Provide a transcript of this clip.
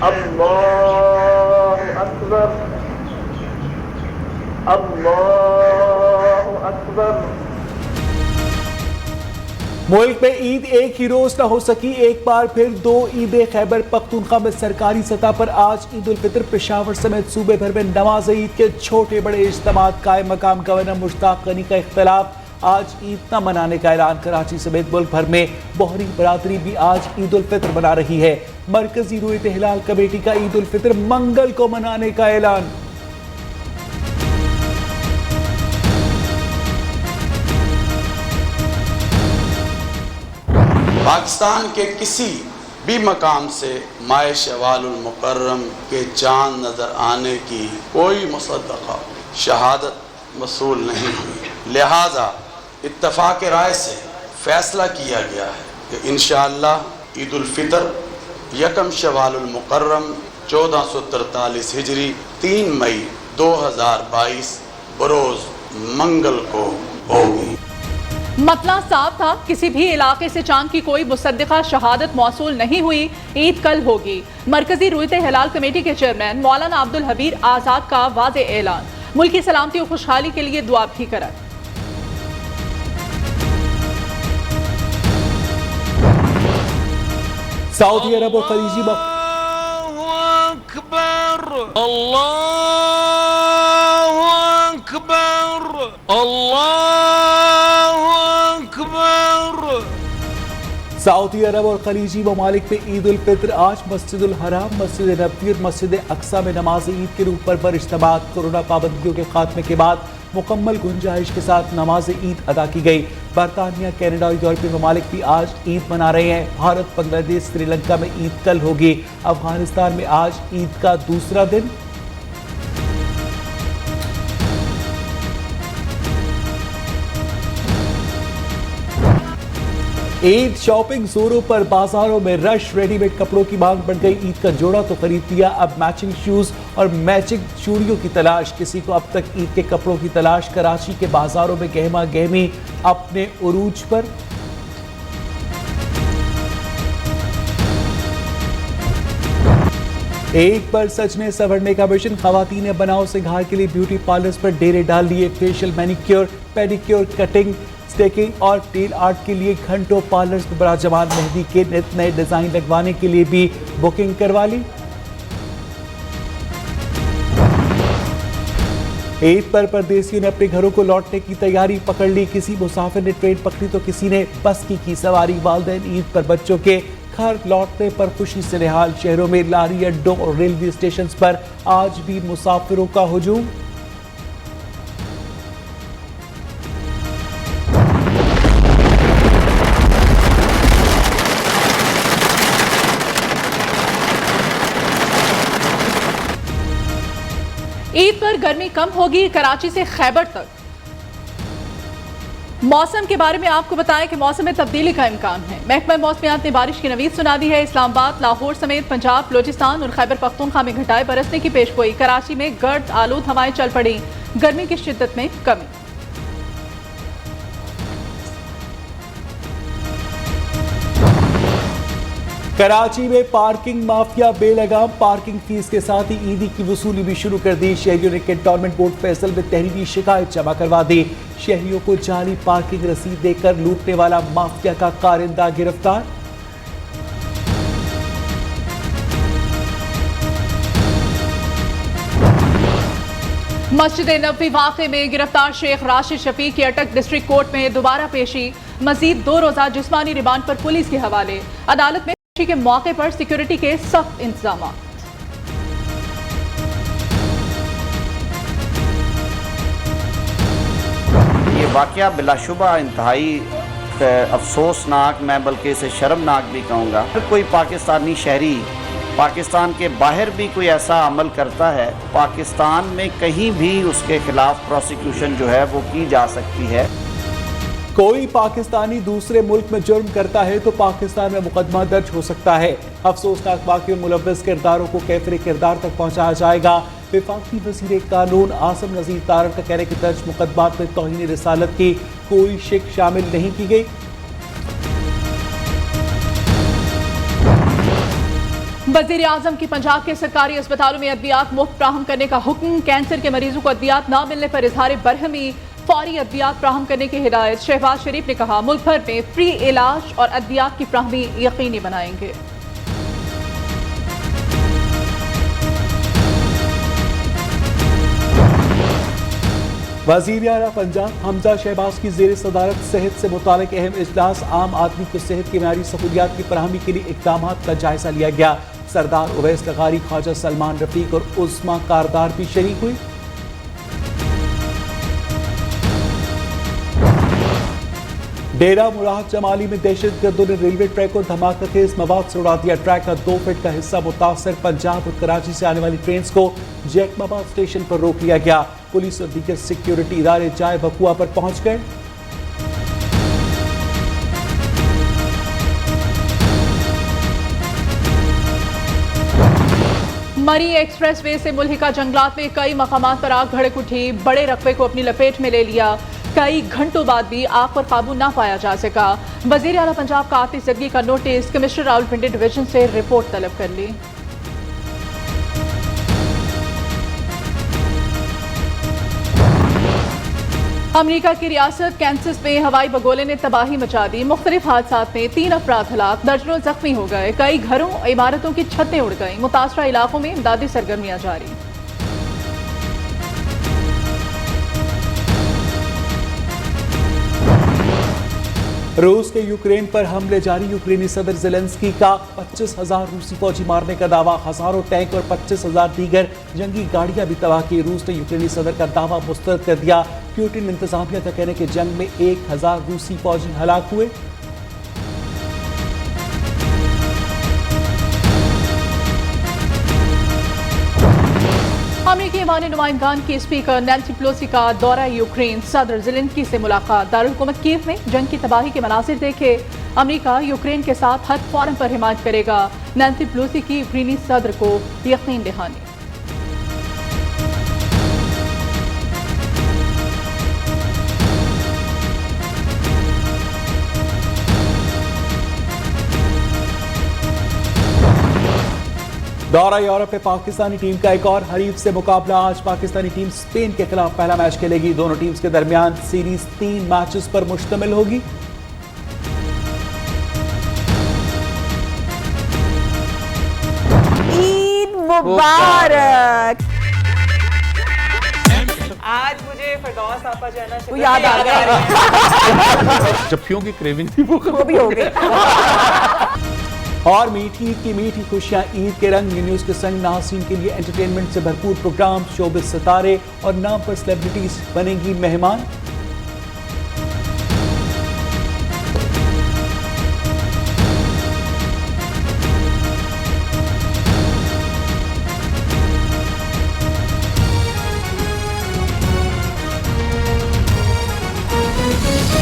अल्लाहु अकबर, अल्लाहु अकबर। मुल्क में ईद एक ही रोज न हो सकी, एक बार फिर दो ईदें। खैबर पख्तूनख्वा में सरकारी सतह पर आज ईद उल फितर। पेशावर समेत सूबे भर में नमाज ईद के छोटे बड़े इज्तिमात। कायम मकाम गवर्नर मुश्ताक गनी का इख्तिलाफ, आज ईद न मनाने का ऐलान। कराची समेत मुल्क भर में बोहरी बरादरी भी आज ईद उल फितर मना रही है। मरकजी रुयत हिलाल कमेटी का ईद उल फितर मंगल को मनाने का ऐलान। पाकिस्तान के किसी भी मकाम से माह शवालुल मुकर्रम के चांद नज़र आने की कोई मुसद्दक़ा शहादत वसूल नहीं हुई। लिहाजा इत्तफ़ाक़ राय से फ़ैसला किया गया है कि इंशाअल्लाह ईद उल फ़ितर यकम शवालुल मुकर्रम 1443 हिजरी 3 मई 2022 बरोज़ मंगल को होगी। मतला साफ था, किसी भी इलाके से चांद की कोई मुसद्दिक़ा शहादत मौसूल नहीं हुई। ईद कल होगी। मरकजी रुयत हिलाल कमेटी के चेयरमैन मौलाना अब्दुल हबीर आज़ाद का वाज़े ऐलान। मुल्क की सलामती और खुशहाली के लिए दुआ भी करें। सऊदी अरब और खलीजी सऊदी अरब और खलीजी ममालिक में ईद उल फितर। आज मस्जिदुल हराम, मस्जिद नबवी और मस्जिद अक्सा में नमाज ईद के रूप पर इज्तिमात। कोरोना पाबंदियों के खात्मे के बाद मुकम्मल गुंजाइश के साथ नमाज ईद अदा की गई। बरतानिया, कनाडा और यूरोपीय ममालिक भी आज ईद मना रहे हैं। भारत, बांग्लादेश, श्रीलंका में ईद कल होगी। अफगानिस्तान में आज ईद का दूसरा दिन। ईद शॉपिंग जोरों पर, बाजारों में रश। रेडीमेड कपड़ों की मांग बढ़ गई। ईद का जोड़ा तो खरीद लिया, अब मैचिंग शूज और मैचिंग चूड़ियों की तलाश। किसी को अब तक ईद के कपड़ों की तलाश। कराची के बाजारों में गहमा गहमी अपने उरूज पर। ईद पर सजने संवरने का मिशन। खवातीन ने बनाओ सिंगार के लिए ब्यूटी पार्लर्स पर डेरे डाल लिए। Facial, manicure, pedicure, cutting, staking और टेल आर्ट के लिए घंटों पार्लर्स में बड़ा जमान। मेहंदी के नित नए डिजाइन लगवाने के लिए भी बुकिंग करवा ली। ईद पर परदेसियों ने अपने घरों को लौटने की तैयारी पकड़ ली। किसी मुसाफिर ने ट्रेन पकड़ी तो किसी ने बस की सवारी। वालिदैन ईद पर बच्चों के घर लौटने पर खुशी से निहाल। शहरों में लारी अड्डों और रेलवे स्टेशन पर आज भी मुसाफिरों का हुजूम। ईद पर गर्मी कम होगी। कराची से खैबर तक। मौसम के बारे में आपको बताएं कि मौसम में तब्दीली का इम्कान है। महकमा मौसमियात ने बारिश की नवीद सुना दी है। इस्लामाबाद, लाहौर समेत पंजाब, बलोचिस्तान और खैबर पख्तूनख्वा में घटाए बरसने की पेशगोई। कराची में गर्द आलूद हवाएं चल पड़ी। गर्मी की शिद्दत में कमी। कराची में पार्किंग माफिया बेलगाम। पार्किंग फीस के साथ ही ईदी की वसूली भी शुरू कर दी। शहरियों ने कैंटोनमेंट बोर्ड फैसल में तहरीरी शिकायत जमा करवा दी। शहरियों को जाली पार्किंग रसीद देकर लूटने वाला माफिया का कारिंदा गिरफ्तार। मस्जिद नबवी वाक़े में गिरफ्तार शेख राशिद शफीक की अटक। डिस्ट्रिक्ट कोर्ट में दोबारा पेशी। मजीद 2 रोजा जिस्मानी रिमांड पर पुलिस के हवाले। अदालत में पेशी के मौके पर सिक्योरिटी के सख्त इंतजाम। ये वाक़या बिलाशुबा इंतहाई अफसोसनाक, मैं बल्कि इसे शर्मनाक भी कहूँगा। कोई पाकिस्तानी शहरी पाकिस्तान के बाहर भी कोई ऐसा अमल करता है, पाकिस्तान में कहीं भी उसके खिलाफ प्रोसिक्यूशन जो है वो की जा सकती है। कोई पाकिस्तानी दूसरे मुल्क में जुर्म करता है तो पाकिस्तान में मुकदमा दर्ज हो सकता है। अफसोसनाक वाक़े में मुलव्वस किरदारों को कैफिर किरदार तक पहुँचाया जाएगा। वफाकी वज़ीर कानून आसिम नज़ीर तारड़ का कहना है कि दर्ज मुकदमात में तौहीन रिसालत की कोई शिक शामिल नहीं की गई। वजीर आजम की पंजाब के सरकारी अस्पतालों में अद्वियात मुफ्त फ्राहम करने का हुक्म। कैंसर के मरीजों को अद्वियात न मिलने पर इजहार बरहमी, फौरी अद्वियात फ्राहम करने की हिदायत। शहबाज शरीफ ने कहा, मुल्क भर में फ्री इलाज और अद्वियात की फ्राहमी यकीनी बनाएंगे। वज़ीर आला पंजाब हमजा शहबाज की ज़ेर सदारत सेहत से मुतालिक अहम इजलास। आम आदमी को सेहत की मयारी सहूलियात की फराहमी के लिए इक़दाम का जायजा लिया गया। सरदार उवैस लगारी, ख्वाजा सलमान रफीक और उस्मा कारदार भी शरीक हुई। डेरा मुराद जमाली में दहशतगर्दों ने रेलवे ट्रैक को धमाकेखेज मवाद से उड़ा दिया। ट्रैक का 2 फीट का हिस्सा मुतासर। पंजाब और कराची से आने वाली ट्रेन को जैकबाबाद स्टेशन पर रोक लिया गया। पुलिस और दीगर सिक्योरिटी इदारे जाए बकुआ पर पहुंच गए। मरी एक्सप्रेस वे से मुल्हिका जंगलात में कई मकामात पर आग भड़क उठी। बड़े रकबे को अपनी लपेट में ले लिया। कई घंटों बाद भी आग पर काबू ना पाया जा सका। वजीर आला पंजाब का आतिश जदगी का नोटिस। कमिश्नर रावलपिंडी डिवीजन से रिपोर्ट तलब कर ली। अमेरिका की रियासत कैंसस में हवाई बगोले ने तबाही मचा दी। मुख्तलिफ हादसात में 3 अफराद हलाक, दर्जनों जख्मी हो गए। कई घरों इमारतों की छतें उड़ गईं। मुतासरा इलाकों में इमदादी सरगर्मियां जारी। रूस के यूक्रेन पर हमले जारी। यूक्रेनी सदर ज़ेलेंस्की का 25,000 रूसी फौजी मारने का दावा। हजारों टैंक और 25,000 दीगर जंगी गाड़ियां भी तबाह की। रूस ने यूक्रेनी सदर का दावा मुस्तरद कर दिया। पुतिन इंतजामिया का कहना कि जंग में 1,000 रूसी फौजी हलाक हुए। अमेरिकी ईवान नुमाइंदगान की स्पीकर नैंसी पेलोसी का दौरा यूक्रेन। सदर ज़ेलेंस्की से मुलाकात। दारुल-हुकूमत कीव में जंग की तबाही के मनासिर देखे। अमेरिका यूक्रेन के साथ हर फोरम पर हिमायत करेगा। नैंसी पेलोसी की यूक्रेनी सदर को यकीन दहानी। दौरा यूरोप में पाकिस्तानी टीम का एक और हरीफ से मुकाबला। आज पाकिस्तानी टीम स्पेन के खिलाफ पहला मैच खेलेगी। दोनों टीम्स के दरमियान सीरीज 3 मैचेस पर मुश्तमिल होगी। ईद मुबारक। आज मुझे फिरदौस आपा जो है ना वो याद आ गया। जफ्फियों की क्रेविंग थी वो भी हो गई। और मीठी ईद की मीठी खुशियां, ईद के रंग। न्यूज़ के संग नाज़रीन के लिए एंटरटेनमेंट से भरपूर प्रोग्राम, शोबिज़ सितारे और नाम पर सेलिब्रिटीज बनेंगी मेहमान।